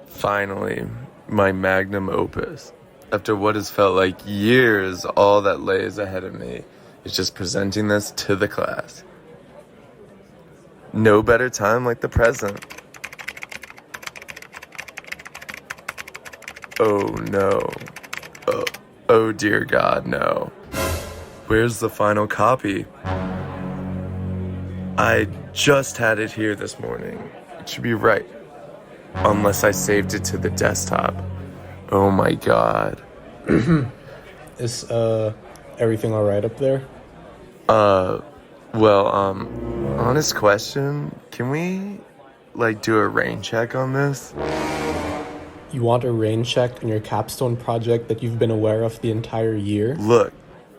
Finally, my magnum opus. After what has felt like years, all that lays ahead of me is just presenting this to the class. No better time like the present. Oh no. Oh dear God, no. Where's the final copy? I just had it here this morning. It should be right. Unless I saved it to the desktop. Oh my God. Is everything alright up there? Honest question. Can we, do a rain check on this? You want a rain check on your capstone project that you've been aware of the entire year? Look,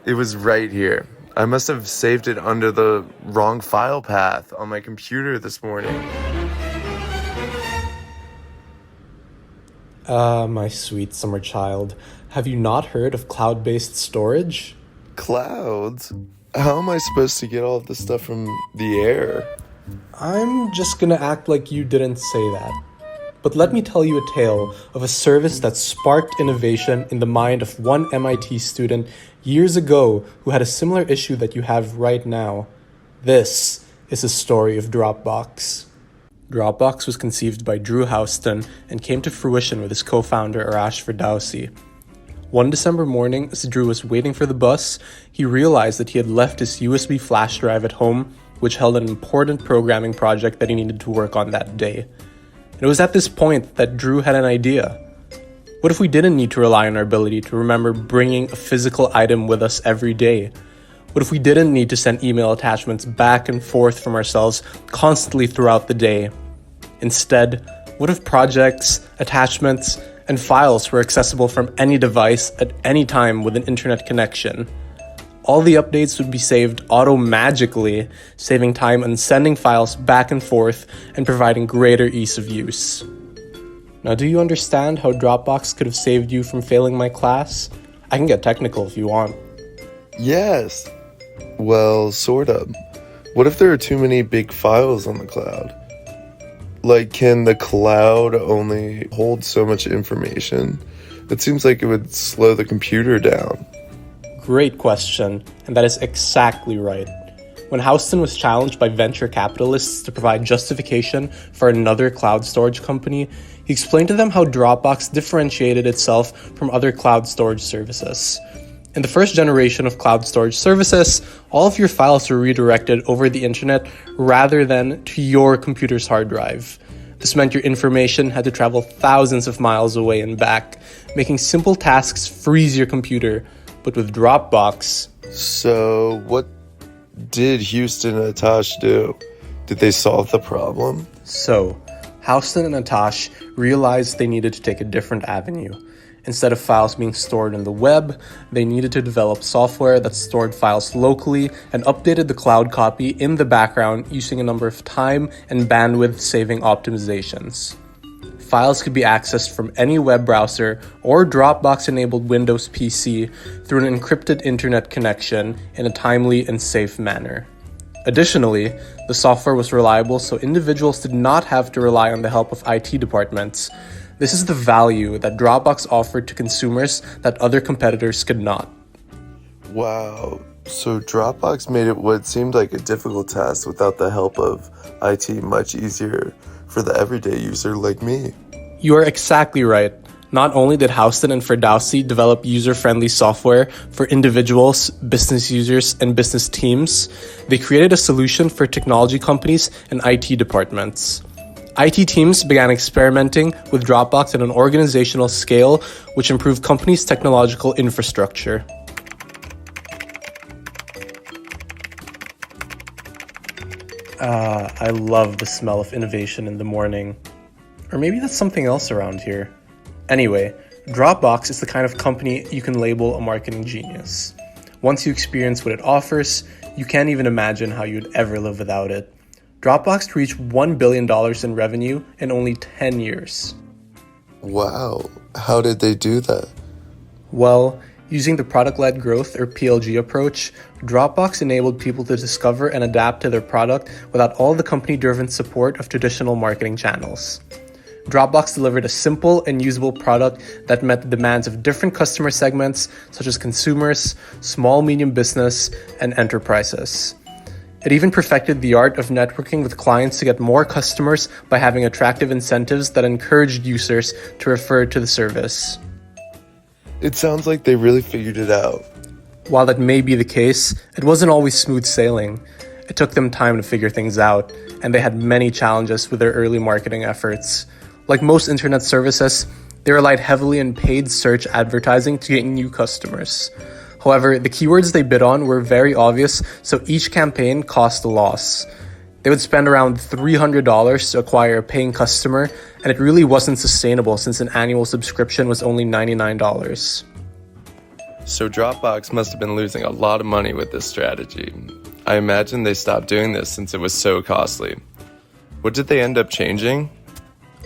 it was right here. I must have saved it under the wrong file path on my computer this morning. My sweet summer child. Have you not heard of cloud-based storage? Clouds? How am I supposed to get all of this stuff from the air? I'm just gonna act like you didn't say that. But let me tell you a tale of a service that sparked innovation in the mind of one MIT student years ago who had a similar issue that you have right now. This is the story of Dropbox. Dropbox was conceived by Drew Houston and came to fruition with his co-founder Arash Firdausi. One December morning, as Drew was waiting for the bus, he realized that he had left his USB flash drive at home, which held an important programming project that he needed to work on that day. And it was at this point that Drew had an idea. What if we didn't need to rely on our ability to remember bringing a physical item with us every day? What if we didn't need to send email attachments back and forth from ourselves constantly throughout the day? Instead, what if projects, attachments, and files were accessible from any device at any time with an internet connection? All the updates would be saved auto-magically, saving time on sending files back and forth and providing greater ease of use. Now, do you understand how Dropbox could have saved you from failing my class? I can get technical if you want. Yes. Well, sort of. What if there are too many big files on the cloud? Can the cloud only hold so much information? It seems like it would slow the computer down. Great question, and that is exactly right. When Houston was challenged by venture capitalists to provide justification for another cloud storage company, he explained to them how Dropbox differentiated itself from other cloud storage services. In the first generation of cloud storage services, all of your files were redirected over the internet rather than to your computer's hard drive. This meant your information had to travel thousands of miles away and back, making simple tasks freeze your computer. But with Dropbox... So, what did Houston and Atash do? Did they solve the problem? So, Houston and Atash realized they needed to take a different avenue. Instead of files being stored in the web, they needed to develop software that stored files locally and updated the cloud copy in the background using a number of time and bandwidth saving optimizations. Files could be accessed from any web browser or Dropbox-enabled Windows PC through an encrypted internet connection in a timely and safe manner. Additionally, the software was reliable so individuals did not have to rely on the help of IT departments. This is the value that Dropbox offered to consumers that other competitors could not. Wow, so Dropbox made it what seemed like a difficult task without the help of IT much easier for the everyday user like me. You are exactly right. Not only did Houston and Firdausi develop user-friendly software for individuals, business users, and business teams, they created a solution for technology companies and IT departments. IT teams began experimenting with Dropbox at an organizational scale, which improved companies' technological infrastructure. I love the smell of innovation in the morning. Or maybe that's something else around here. Anyway, Dropbox is the kind of company you can label a marketing genius. Once you experience what it offers, you can't even imagine how you'd ever live without it. Dropbox reached $1 billion in revenue in only 10 years. Wow, how did they do that? Well, using the product-led growth or PLG approach, Dropbox enabled people to discover and adapt to their product without all the company-driven support of traditional marketing channels. Dropbox delivered a simple and usable product that met the demands of different customer segments, such as consumers, small, medium business, and enterprises. It even perfected the art of networking with clients to get more customers by having attractive incentives that encouraged users to refer to the service. It sounds like they really figured it out. While that may be the case, it wasn't always smooth sailing. It took them time to figure things out, and they had many challenges with their early marketing efforts. Like most internet services, they relied heavily on paid search advertising to gain new customers. However, the keywords they bid on were very obvious, so each campaign cost a loss. They would spend around $300 to acquire a paying customer, and it really wasn't sustainable since an annual subscription was only $99. So Dropbox must have been losing a lot of money with this strategy. I imagine they stopped doing this since it was so costly. What did they end up changing?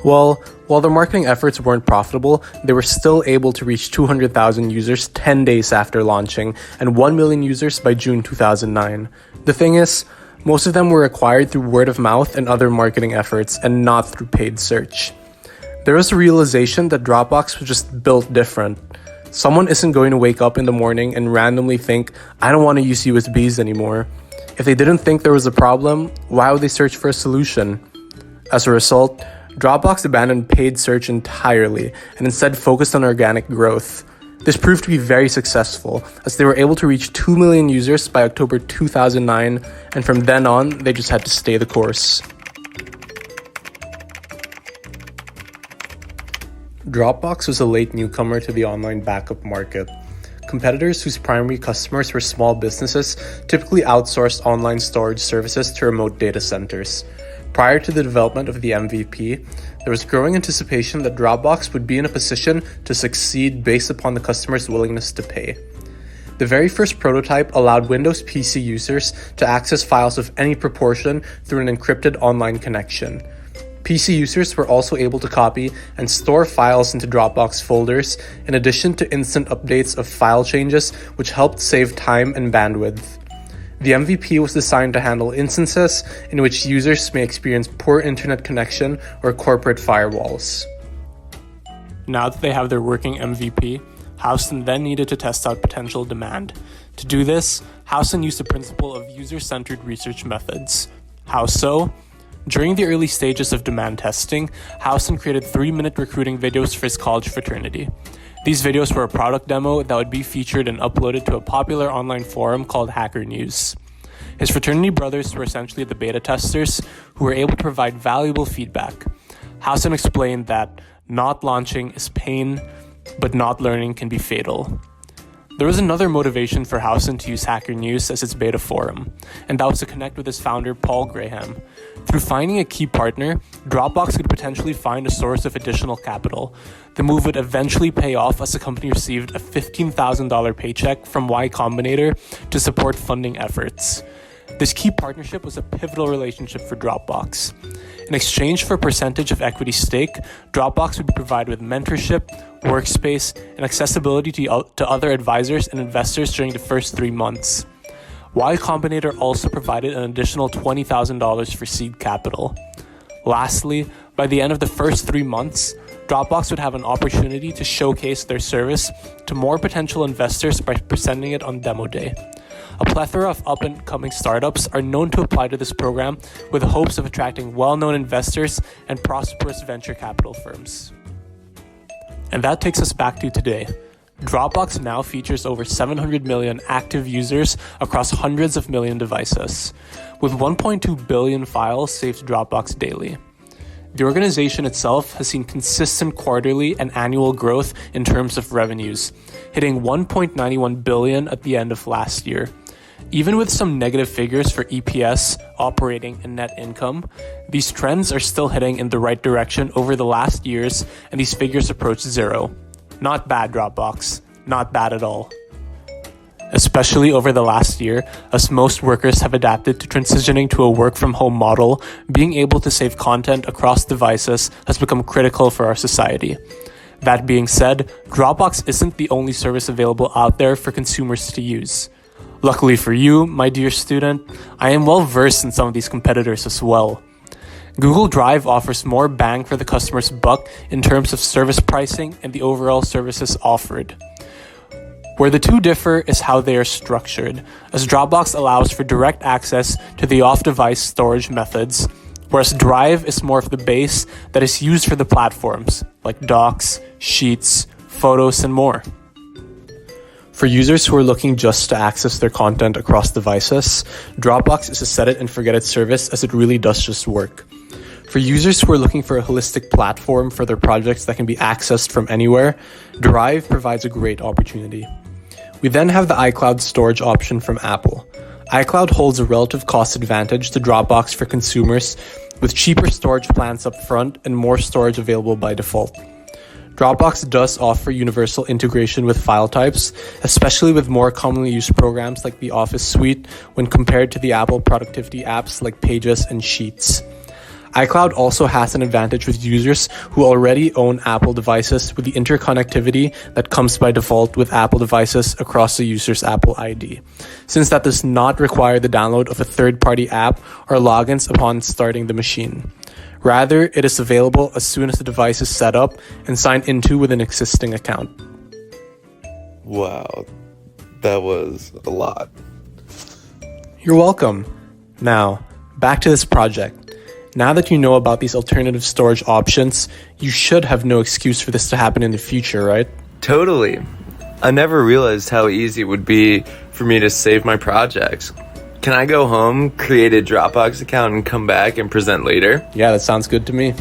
Well, while their marketing efforts weren't profitable, they were still able to reach 200,000 users 10 days after launching and 1 million users by June 2009. The thing is, most of them were acquired through word of mouth and other marketing efforts and not through paid search. There was a realization that Dropbox was just built different. Someone isn't going to wake up in the morning and randomly think, I don't want to use USBs anymore. If they didn't think there was a problem, why would they search for a solution? As a result, Dropbox abandoned paid search entirely and instead focused on organic growth. This proved to be very successful, as they were able to reach 2 million users by October 2009, and from then on, they just had to stay the course. Dropbox was a late newcomer to the online backup market. Competitors whose primary customers were small businesses typically outsourced online storage services to remote data centers. Prior to the development of the MVP, there was growing anticipation that Dropbox would be in a position to succeed based upon the customer's willingness to pay. The very first prototype allowed Windows PC users to access files of any proportion through an encrypted online connection. PC users were also able to copy and store files into Dropbox folders, in addition to instant updates of file changes, which helped save time and bandwidth. The MVP was designed to handle instances in which users may experience poor internet connection or corporate firewalls. Now that they have their working MVP, Houston then needed to test out potential demand. To do this, Houston used the principle of user-centered research methods. How so? During the early stages of demand testing, Houston created 3-minute recruiting videos for his college fraternity. These videos were a product demo that would be featured and uploaded to a popular online forum called Hacker News. His fraternity brothers were essentially the beta testers who were able to provide valuable feedback. Houston explained that not launching is pain, but not learning can be fatal. There was another motivation for Houston to use Hacker News as its beta forum, and that was to connect with his founder, Paul Graham. Through finding a key partner, Dropbox could potentially find a source of additional capital. The move would eventually pay off as the company received a $15,000 paycheck from Y Combinator to support funding efforts. This key partnership was a pivotal relationship for Dropbox. In exchange for a percentage of equity stake, Dropbox would be provided with mentorship, workspace, and accessibility to other advisors and investors during the first 3 months. Y Combinator also provided an additional $20,000 for seed capital. Lastly, by the end of the first 3 months, Dropbox would have an opportunity to showcase their service to more potential investors by presenting it on Demo Day. A plethora of up-and-coming startups are known to apply to this program with the hopes of attracting well-known investors and prosperous venture capital firms. And that takes us back to today. Dropbox now features over 700 million active users across hundreds of million devices, with 1.2 billion files saved to Dropbox daily. The organization itself has seen consistent quarterly and annual growth in terms of revenues, hitting $1.91 billion at the end of last year. Even with some negative figures for EPS, operating, and net income, these trends are still heading in the right direction over the last years, and these figures approach zero. Not bad, Dropbox. Not bad at all. Especially over the last year, as most workers have adapted to transitioning to a work-from-home model, being able to save content across devices has become critical for our society. That being said, Dropbox isn't the only service available out there for consumers to use. Luckily for you, my dear student, I am well versed in some of these competitors as well. Google Drive offers more bang for the customer's buck in terms of service pricing and the overall services offered. Where the two differ is how they are structured, as Dropbox allows for direct access to the off-device storage methods, whereas Drive is more of the base that is used for the platforms, like Docs, Sheets, Photos, and more. For users who are looking just to access their content across devices, Dropbox is a set-it-and-forget-it service, as it really does just work. For users who are looking for a holistic platform for their projects that can be accessed from anywhere, Drive provides a great opportunity. We then have the iCloud storage option from Apple. iCloud holds a relative cost advantage to Dropbox for consumers, with cheaper storage plans up front and more storage available by default. Dropbox does offer universal integration with file types, especially with more commonly used programs like the Office suite when compared to the Apple productivity apps like Pages and Sheets. iCloud also has an advantage with users who already own Apple devices with the interconnectivity that comes by default with Apple devices across the user's Apple ID, since that does not require the download of a third-party app or logins upon starting the machine. Rather, it is available as soon as the device is set up and signed into with an existing account. Wow, that was a lot. You're welcome. Now, back to this project. Now that you know about these alternative storage options, you should have no excuse for this to happen in the future, right? Totally. I never realized how easy it would be for me to save my projects. Can I go home, create a Dropbox account, and come back and present later? Yeah, that sounds good to me.